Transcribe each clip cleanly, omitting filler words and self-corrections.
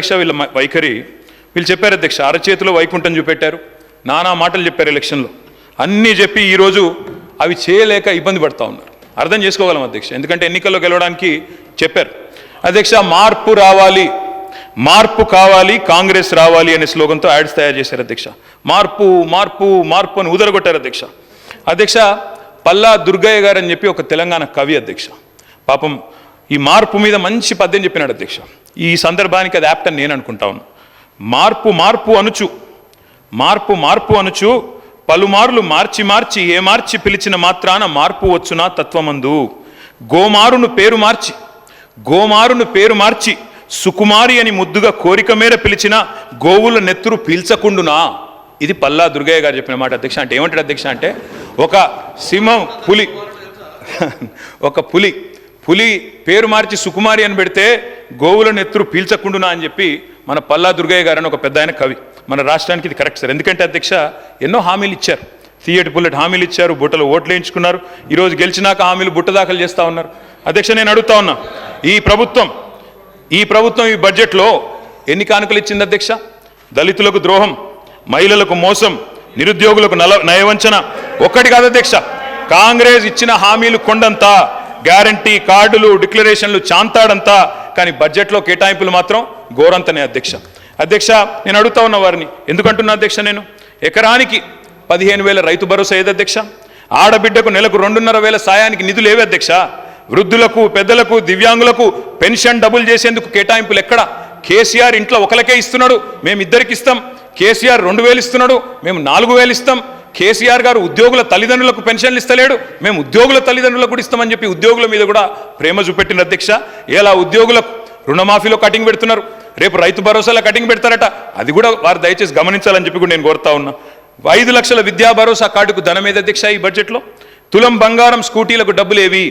అధ్యక్ష వీళ్ళ వైఖరి వీళ్ళు చెప్పారు అధ్యక్ష, అరచేతిలో వైకుంఠం చూపెట్టారు, నానా మాటలు చెప్పారు ఎలక్షన్లో, అన్నీ చెప్పి ఈరోజు అవి చేయలేక ఇబ్బంది పడుతూ ఉన్నారు. అర్థం చేసుకోగలం అధ్యక్ష, ఎందుకంటే ఎన్నికల్లో గెలవడానికి చెప్పారు అధ్యక్ష. మార్పు రావాలి, మార్పు కావాలి, కాంగ్రెస్ రావాలి అనే స్లోగన్తో యాడ్స్ తయారు చేశారు అధ్యక్ష. మార్పు మార్పు మార్పు అని ఊదరగొట్టారు అధ్యక్ష. అధ్యక్ష పల్లా దుర్గయ్య గారు అని చెప్పి ఒక తెలంగాణ కవి అధ్యక్ష, పాపం ఈ మార్పు మీద మంచి పద్యం చెప్పినాడు అధ్యక్ష. ఈ సందర్భానికి అది యాప్ట్ అని నేను అనుకుంటా ఉన్నా. మార్పు మార్పు అనుచు, మార్పు మార్పు అనుచు పలుమార్లు మార్చి మార్చి ఏ మార్చి పిలిచిన మాత్రాన మార్పు వచ్చునా తత్వమందు. గోమారును పేరు మార్చి సుకుమారి అని ముద్దుగా కోరిక మేర పిలిచిన గోవుల నెత్తురు పీల్చకుండునా. ఇది పల్లా దుర్గయ్య గారు చెప్పిన మాట అధ్యక్ష. అంటే ఏమంటాడు అధ్యక్ష అంటే, ఒక సింహం పులి పేరు మార్చి సుకుమారి అని పెడితే గోవుల నెత్తురు పీల్చకుండునా అని చెప్పి మన పల్లా దుర్గయ్య గారు అని ఒక పెద్ద ఆయన కవి. మన రాష్ట్రానికి ఇది కరెక్ట్ సార్. ఎందుకంటే అధ్యక్ష ఎన్నో హామీలు ఇచ్చారు, తీయటి పుల్లటి హామీలు ఇచ్చారు, బుట్టలు ఓట్లు వేయించుకున్నారు. ఈరోజు గెలిచినాక హామీలు బుట్ట దాఖలు చేస్తూ ఉన్నారు. అధ్యక్ష నేను అడుగుతా ఉన్నా, ఈ ప్రభుత్వం ఈ బడ్జెట్లో ఎన్ని కానుకలు ఇచ్చింది అధ్యక్ష? దళితులకు ద్రోహం, మహిళలకు మోసం, నిరుద్యోగులకు నయవంచన. ఒక్కటి కాదు అధ్యక్ష, కాంగ్రెస్ ఇచ్చిన హామీలు కొండంతా, గ్యారంటీ కార్డులు, డిక్లరేషన్లు చాంతాడంతా, కానీ బడ్జెట్లో కేటాయింపులు మాత్రం ఘోరంతనే అధ్యక్ష. నేను అడుగుతా ఉన్న వారిని ఎందుకంటున్నా అధ్యక్ష, నేను ఎకరానికి 15,000 రైతు భరోసా ఏది అధ్యక్ష? ఆడబిడ్డకు నెలకు 2,500 సాయానికి నిధులు ఏవి అధ్యక్ష? వృద్ధులకు, పెద్దలకు, దివ్యాంగులకు పెన్షన్ డబుల్ చేసేందుకు కేటాయింపులు ఎక్కడ? కేసీఆర్ ఇంట్లో ఒకరికే ఇస్తున్నాడు, మేము ఇద్దరికి ఇస్తాం. కేసీఆర్ 2,000 ఇస్తున్నాడు, మేము 4,000 ఇస్తాం. కేసీఆర్ గారు ఉద్యోగుల తల్లిదండ్రులకు పెన్షన్లు ఇస్తలేడు, మేము ఉద్యోగుల తల్లిదండ్రులకు కూడా ఇస్తామని చెప్పి ఉద్యోగుల మీద కూడా ప్రేమ చూపెట్టిన అధ్యక్ష. ఇలా ఉద్యోగులకు రుణమాఫీలో కటింగ్ పెడుతున్నారు, రేపు రైతు భరోసాలో కటింగ్ పెడతారట. అది కూడా వారు దయచేసి గమనించాలని చెప్పి కూడా నేను కోరుతా ఉన్నా. 5 లక్షల విద్యా భరోసా కార్డుకు ధనం ఏది అధ్యక్ష ఈ బడ్జెట్లో? తులం బంగారం స్కూటీలకు డబ్బులు ఏవి?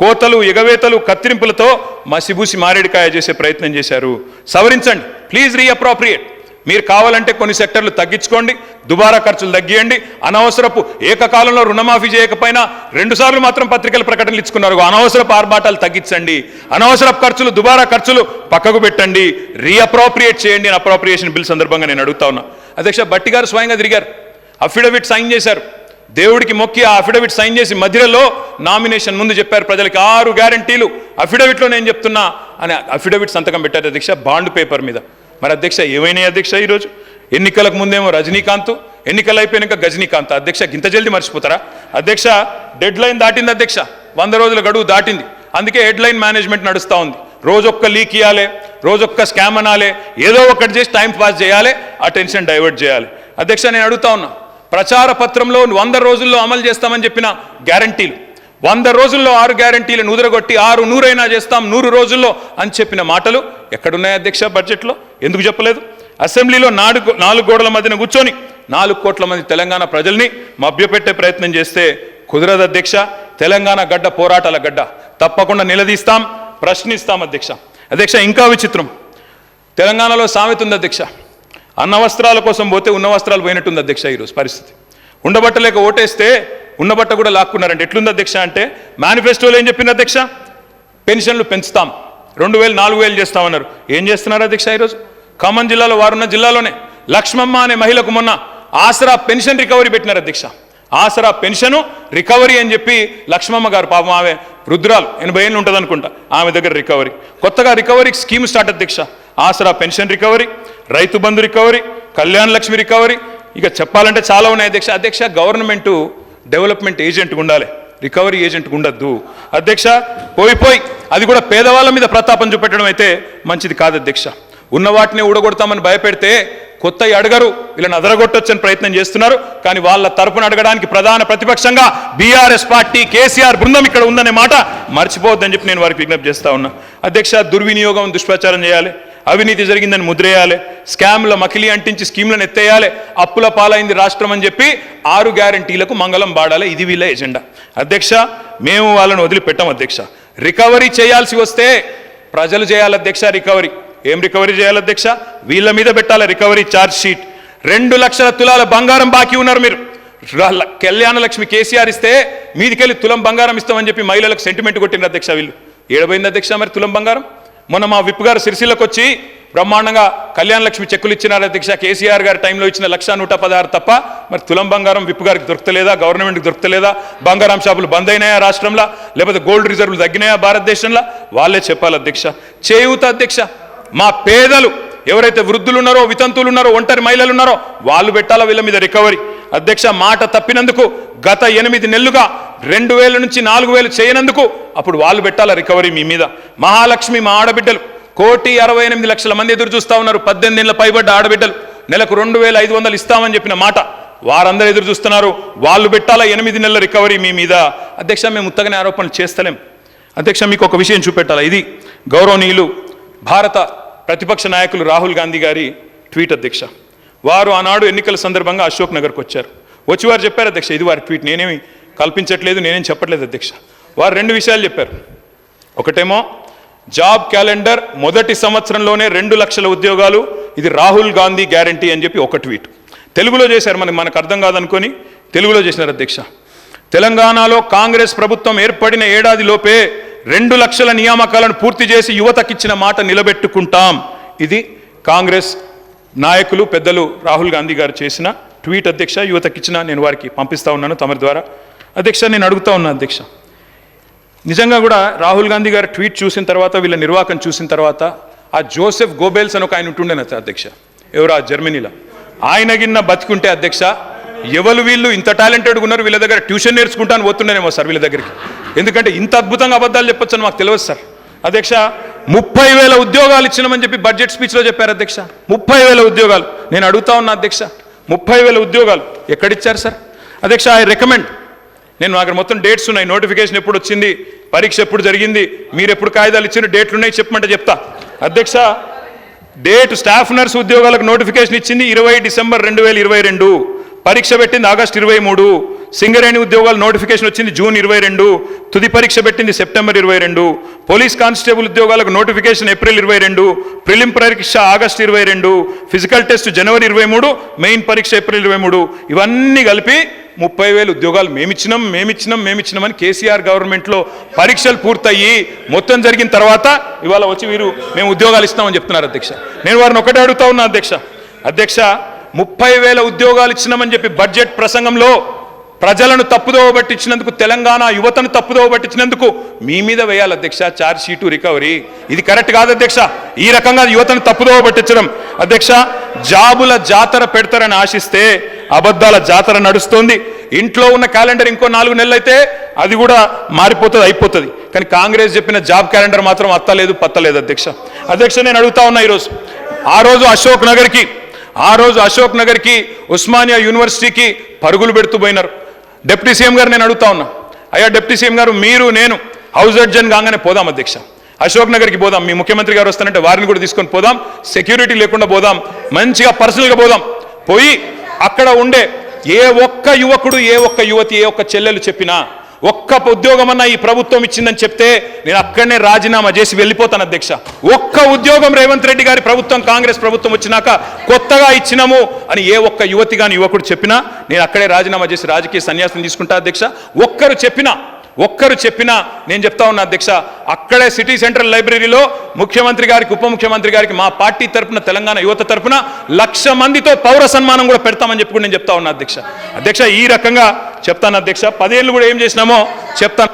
కోతలు, ఎగవేతలు, కత్తిరింపులతో మసిబూసి మారేడికాయ చేసే ప్రయత్నం చేశారు. సవరించండి ప్లీజ్, రీఅప్రోప్రియేట్. మీరు కావాలంటే కొన్ని సెక్టర్లు తగ్గించుకోండి, దుబారా ఖర్చులు తగ్గియండి. అనవసరపు ఏకకాలంలో రుణమాఫీ చేయకపోయినా 2 సార్లు మాత్రం పత్రికల ప్రకటనలు ఇచ్చుకున్నారు. అనవసరపు ఆర్భాటాలు తగ్గించండి, అనవసరపు ఖర్చులు, దుబారా ఖర్చులు పక్కకు పెట్టండి, రీఅప్రోప్రియేట్ చేయండి అని అప్రోప్రియేషన్ బిల్ సందర్భంగా నేను అడుగుతా ఉన్నా అధ్యక్ష. భట్టి గారు స్వయంగా తిరిగారు, అఫిడవిట్ సైన్ చేశారు, దేవుడికి మొక్కి ఆ అఫిడవిట్ సైన్ చేసి మధ్యలో నామినేషన్ ముందు చెప్పారు ప్రజలకి 6 గ్యారంటీలు అఫిడవిట్లో నేను చెప్తున్నా అని అఫిడవిట్ సంతకం పెట్టారు అధ్యక్ష, బాండ్ పేపర్ మీద. మరి అధ్యక్ష ఏమైనాయి అధ్యక్ష? ఈరోజు ఎన్నికలకు ముందేమో రజనీకాంత్, ఎన్నికలు అయిపోయాక గజనీకాంత్. అధ్యక్ష ఇంత జల్దీ మర్చిపోతారా అధ్యక్ష? డెడ్ లైన్ దాటింది అధ్యక్ష, 100 రోజుల గడువు దాటింది. అందుకే హెడ్ లైన్ మేనేజ్మెంట్ నడుస్తూ ఉంది. రోజొక్క లీక్ ఇవ్వాలి, రోజొక్క స్కామ్ అనాలి, ఏదో ఒకటి చేసి టైం పాస్ చేయాలి, అటెన్షన్ డైవర్ట్ చేయాలి. అధ్యక్ష నేను అడుగుతా ఉన్నా, ప్రచార పత్రంలో 100 రోజుల్లో అమలు చేస్తామని చెప్పిన గ్యారంటీలు, 100 రోజుల్లో 6 గ్యారంటీలను ఉదరగొట్టి 6 100 చేస్తాం 100 రోజుల్లో అని చెప్పిన మాటలు ఎక్కడున్నాయి అధ్యక్ష బడ్జెట్లో? ఎందుకు చెప్పలేదు? అసెంబ్లీలో 4 గోడల మధ్యన కూర్చొని 4 కోట్ల మంది తెలంగాణ ప్రజల్ని మభ్యపెట్టే ప్రయత్నం చేస్తే కుదరదు అధ్యక్ష. తెలంగాణ గడ్డ పోరాటాల గడ్డ, తప్పకుండా నిలదీస్తాం, ప్రశ్నిస్తాం అధ్యక్ష. ఇంకా విచిత్రం, తెలంగాణలో సామెత ఉంది అధ్యక్ష, అన్న వస్త్రాల కోసం పోతే ఉన్న వస్త్రాలు పోయినట్టుంది అధ్యక్ష. ఈరోజు పరిస్థితి, ఉండబట్టలేక ఓటేస్తే ఉన్నబట్ట కూడా లాక్కున్నారంటే ఎట్లుంది అధ్యక్ష అంటే, మేనిఫెస్టోలో ఏం చెప్పింది అధ్యక్ష? పెన్షన్లు పెంచుతాం, 2,000 4,000 చేస్తామన్నారు. ఏం చేస్తున్నారు అధ్యక్ష? ఈరోజు ఖమ్మం జిల్లాలో వారున్న జిల్లాలోనే లక్ష్మమ్మ అనే మహిళకు మొన్న ఆసరా పెన్షన్ రికవరీ పెట్టినారు అధ్యక్ష. ఆసరా పెన్షను రికవరీ అని చెప్పి లక్ష్మమ్మ గారు, పాపం ఆమె వృద్ధురాలు, 80 ఏళ్ళు ఉంటుంది అనుకుంటా, ఆమె దగ్గర రికవరీ, కొత్తగా రికవరీ స్కీమ్ స్టార్ట్ అధ్యక్ష. ఆసరా pension recovery, Rythu Bandhu recovery, Kalyana Lakshmi recovery, ఇక చెప్పాలంటే చాలా ఉన్నాయి అధ్యక్ష. గవర్నమెంటు డెవలప్మెంట్ ఏజెంట్ ఉండాలి, రికవరీ ఏజెంట్ ఉండద్దు అధ్యక్ష. పోయి అది కూడా పేదవాళ్ళ మీద ప్రతాపం చూపెట్టడం అయితే మంచిది కాదు అధ్యక్ష. ఉన్న వాటిని ఊడగొడతామని భయపెడితే కొత్తవి అడగరు, వీళ్ళని అదరగొట్టొచ్చని ప్రయత్నం చేస్తున్నారు. కానీ వాళ్ళ తరపున అడగడానికి ప్రధాన ప్రతిపక్షంగా బీఆర్ఎస్ పార్టీ, కేసీఆర్ బృందం ఇక్కడ ఉందనే మాట మర్చిపోవద్దని చెప్పి నేను వారికి విజ్ఞప్తి చేస్తా ఉన్నా అధ్యక్ష. దుర్వినియోగం, దుష్ప్రచారం చేయాలి, అవినీతి జరిగిందని ముద్రేయాలి, స్కామ్ల మకిలి అంటించి స్కీమ్లను ఎత్తేయాలి, అప్పుల పాలైంది రాష్ట్రం అని చెప్పి 6 గ్యారంటీలకు మంగళం బాడాలి. ఇది వీళ్ళ ఎజెండా అధ్యక్ష. మేము వాళ్ళని వదిలిపెట్టాం అధ్యక్ష. రికవరీ చేయాల్సి వస్తే ప్రజలు చేయాలి అధ్యక్ష. రికవరీ ఏం రికవరీ చేయాలి అధ్యక్ష? వీళ్ళ మీద పెట్టాలి రికవరీ ఛార్జ్ షీట్. 2 లక్షల తులాల బంగారం బాకీ ఉన్నారు మీరు. కళ్యాణ లక్ష్మి కేసీఆర్ ఇస్తే మీదికెళ్ళి తులం బంగారం ఇస్తామని చెప్పి మహిళలకు సెంటిమెంట్ కొట్టిన అధ్యక్ష. వీళ్ళు ఏడబోయింది అధ్యక్ష మరి తులం బంగారం? మొన్న మా విప్ గారు సిరిసిల్లకు వచ్చి బ్రహ్మాండంగా కళ్యాణ లక్ష్మి చెక్కులు ఇచ్చినారు అధ్యక్ష. కేసీఆర్ గారి టైంలో ఇచ్చిన 1,116 తప్ప మరి తులం బంగారం విప్ గారికి దొరకలేదా, గవర్నమెంట్కి దొరకలేదా, బంగారం షాపులు బంద్ అయినాయా రాష్ట్రంలో, లేకపోతే గోల్డ్ రిజర్వులు తగ్గినాయా భారతదేశంలో? వాళ్ళే చెప్పాలి అధ్యక్ష. చేయూత అధ్యక్ష, మా పేదలు ఎవరైతే వృద్ధులు ఉన్నారో, వితంతువులు ఉన్నారో, ఒంటరి మహిళలు ఉన్నారో వాళ్ళు పెట్టాలా వీళ్ళ మీద రికవరీ. అధ్యక్ష, మాట తప్పినందుకు గత 8 నెలలుగా 2,000 నుంచి 4,000 చేయనందుకు అప్పుడు వాళ్ళు పెట్టాలా రికవరీ మీ మీద. మహాలక్ష్మి మా ఆడబిడ్డలు 1,68,00,000 మంది ఎదురు చూస్తా ఉన్నారు. 18 ఏళ్ల పైబడ్డ ఆడబిడ్డలు నెలకు 2,500 ఇస్తామని చెప్పిన మాట వారందరూ ఎదురు చూస్తున్నారు. వాళ్ళు పెట్టాలా 8 నెలల రికవరీ మీ మీద. అధ్యక్ష, మేము ఉత్తగానే ఆరోపణలు చేస్తలేం అధ్యక్ష. మీకు ఒక విషయం చూపెట్టాలా. ఇది గౌరవనీయులు భారత ప్రతిపక్ష నాయకులు రాహుల్ గాంధీ గారి ట్వీట్ అధ్యక్ష. వారు ఆనాడు ఎన్నికల సందర్భంగా అశోక్ నగర్కి వచ్చారు. వచ్చి వారు చెప్పారు అధ్యక్ష, ఇది వారి ట్వీట్, నేనేమి కల్పించట్లేదు, నేనేం చెప్పట్లేదు అధ్యక్ష. వారు 2 విషయాలు చెప్పారు. ఒకటేమో జాబ్ క్యాలెండర్ మొదటి సంవత్సరంలోనే 2 లక్షల ఉద్యోగాలు, ఇది రాహుల్ గాంధీ గ్యారంటీ అని చెప్పి ఒక ట్వీట్. తెలుగులో చేశారు, మనకు అర్థం కాదనుకొని తెలుగులో చేసినారు అధ్యక్ష. తెలంగాణలో కాంగ్రెస్ ప్రభుత్వం ఏర్పడిన ఏడాది లోపే 2 లక్షల నియామకాలను పూర్తి చేసి యువతకిచ్చిన మాట నిలబెట్టుకుంటాం. ఇది కాంగ్రెస్ నాయకులు పెద్దలు రాహుల్ గాంధీ గారు చేసిన ట్వీట్ అధ్యక్ష. యువతకిచ్చిన నేను వారికి పంపిస్తా ఉన్నాను తమరి ద్వారా. అధ్యక్ష, నేను అడుగుతా ఉన్నా అధ్యక్ష, నిజంగా కూడా రాహుల్ గాంధీ గారు ట్వీట్ చూసిన తర్వాత, వీళ్ళ నిర్వాహకం చూసిన తర్వాత, ఆ జోసెఫ్ గోబెల్స్ అని ఒక ఆయన ఉంటుండేన అధ్యక్ష, ఎవరు ఆ జర్మనీలో, ఆయన గిన్న బతికుంటే అధ్యక్ష, ఎవరు వీళ్ళు ఇంత టాలెంటెడ్గా ఉన్నారు, వీళ్ళ దగ్గర ట్యూషన్ నేర్చుకుంటాను పోతుండేనేమో సార్ వీళ్ళ దగ్గరికి. ఎందుకంటే ఇంత అద్భుతంగా అబద్ధాలు చెప్పొచ్చు అని మాకు తెలియదు సార్. అధ్యక్ష, 30,000 ఉద్యోగాలు ఇచ్చినామని చెప్పి బడ్జెట్ స్పీచ్లో చెప్పారు అధ్యక్ష. 30,000 ఉద్యోగాలు. నేను అడుగుతా ఉన్నా అధ్యక్ష, 30,000 ఉద్యోగాలు ఎక్కడిచ్చారు సార్? అధ్యక్ష, ఐ రికమెండ్, నేను అక్కడ మొత్తం డేట్స్ ఉన్నాయి, నోటిఫికేషన్ ఎప్పుడు వచ్చింది, పరీక్ష ఎప్పుడు జరిగింది, మీరు ఎప్పుడు కాగితాలు ఇచ్చిన డేట్లు ఉన్నాయి చెప్పమంటే చెప్తా అధ్యక్ష. డేట్ స్టాఫ్ నర్స్ ఉద్యోగాలకు నోటిఫికేషన్ ఇచ్చింది 20 డిసెంబర్ 2022, పరీక్ష పెట్టింది ఆగస్టు 23, సింగరేణి ఉద్యోగాలు నోటిఫికేషన్ వచ్చింది జూన్ 22, తుది పరీక్ష పెట్టింది సెప్టెంబర్ 22, పోలీస్ కానిస్టేబుల్ ఉద్యోగాలకు నోటిఫికేషన్ ఏప్రిల్ 22, ప్రిలిమ్ పరీక్ష ఆగస్టు 22, ఫిజికల్ టెస్ట్ జనవరి 23, మెయిన్ పరీక్ష ఏప్రిల్ 23. ఇవన్నీ కలిపి 30,000 ఉద్యోగాలు మేమిచ్చినామని కేసీఆర్ గవర్నమెంట్లో పరీక్షలు పూర్తయ్యి మొత్తం జరిగిన తర్వాత ఇవాళ వచ్చి వీరు మేము ఉద్యోగాలు ఇస్తామని చెప్తున్నారు అధ్యక్ష. నేను వారిని ఒకటే అడుగుతా ఉన్నా అధ్యక్ష, 30,000 ఉద్యోగాలు ఇచ్చినామని చెప్పి బడ్జెట్ ప్రసంగంలో ప్రజలను తప్పుదోవ పట్టించినందుకు, తెలంగాణ యువతను తప్పుదోవ పట్టించినందుకు మీ మీద వేయాలి అధ్యక్ష ఛార్జ్ షీటు, రికవరీ. ఇది కరెక్ట్ కాదు అధ్యక్ష, ఈ రకంగా యువతను తప్పుదోవ పట్టించడం. అధ్యక్ష, జాబుల జాతర పెడతారని ఆశిస్తే అబద్ధాల జాతర నడుస్తోంది. ఇంట్లో ఉన్న క్యాలెండర్ ఇంకో 4 నెలలు అయితే అది కూడా మారిపోతుంది, అయిపోతుంది. కానీ కాంగ్రెస్ చెప్పిన జాబ్ క్యాలెండర్ మాత్రం అత్తలేదు పత్తలేదు అధ్యక్ష. నేను అడుగుతా ఉన్నా, ఆ రోజు అశోక్ నగర్కి ఉస్మానియా యూనివర్సిటీకి పరుగులు పెడుతూ పోయినారు. డిప్యూటీ సీఎం గారు నేను అడుగుతా ఉన్నా, అయ్యా డిప్యూటీ సీఎం గారు, మీరు నేను హౌస్ అడ్జన్ కాగానే పోదాం అధ్యక్ష, అశోక్ నగర్కి పోదాం, మీ ముఖ్యమంత్రి గారు వస్తానంటే వారిని కూడా తీసుకొని పోదాం, సెక్యూరిటీ లేకుండా పోదాం, మంచిగా పర్సనల్గా పోదాం. పోయి అక్కడ ఉండే ఏ ఒక్క యువకుడు, ఏ ఒక్క యువతి, ఏ ఒక్క చెల్లెలు చెప్పినా, ఒక్క ఉద్యోగం అన్నా ఈ ప్రభుత్వం ఇచ్చిందని చెప్తే నేను అక్కడనే రాజీనామా చేసి వెళ్ళిపోతాను అధ్యక్ష. ఒక్క ఉద్యోగం రేవంత్ రెడ్డి గారి ప్రభుత్వం, కాంగ్రెస్ ప్రభుత్వం వచ్చినాక కొత్తగా ఇచ్చినాము అని ఏ ఒక్క యువతి కానీ యువకుడు చెప్పినా నేను అక్కడే రాజీనామా చేసి రాజకీయ సన్యాసం తీసుకుంటా అధ్యక్ష. ఒక్కరు చెప్పినా నేను చెప్తా ఉన్నా అధ్యక్ష, అక్కడే సిటీ సెంట్రల్ లైబ్రరీలో ముఖ్యమంత్రి గారికి, ఉప ముఖ్యమంత్రి గారికి, మా పార్టీ తరపున, తెలంగాణ యువత తరపున 1,00,000 మందితో పౌర సన్మానం కూడా పెడతామని చెప్పి నేను చెప్తా ఉన్నా అధ్యక్ష. ఈ రకంగా చెప్తాను అధ్యక్ష. 10 ఏళ్ళు కూడా ఏం చేసినామో చెప్తాను.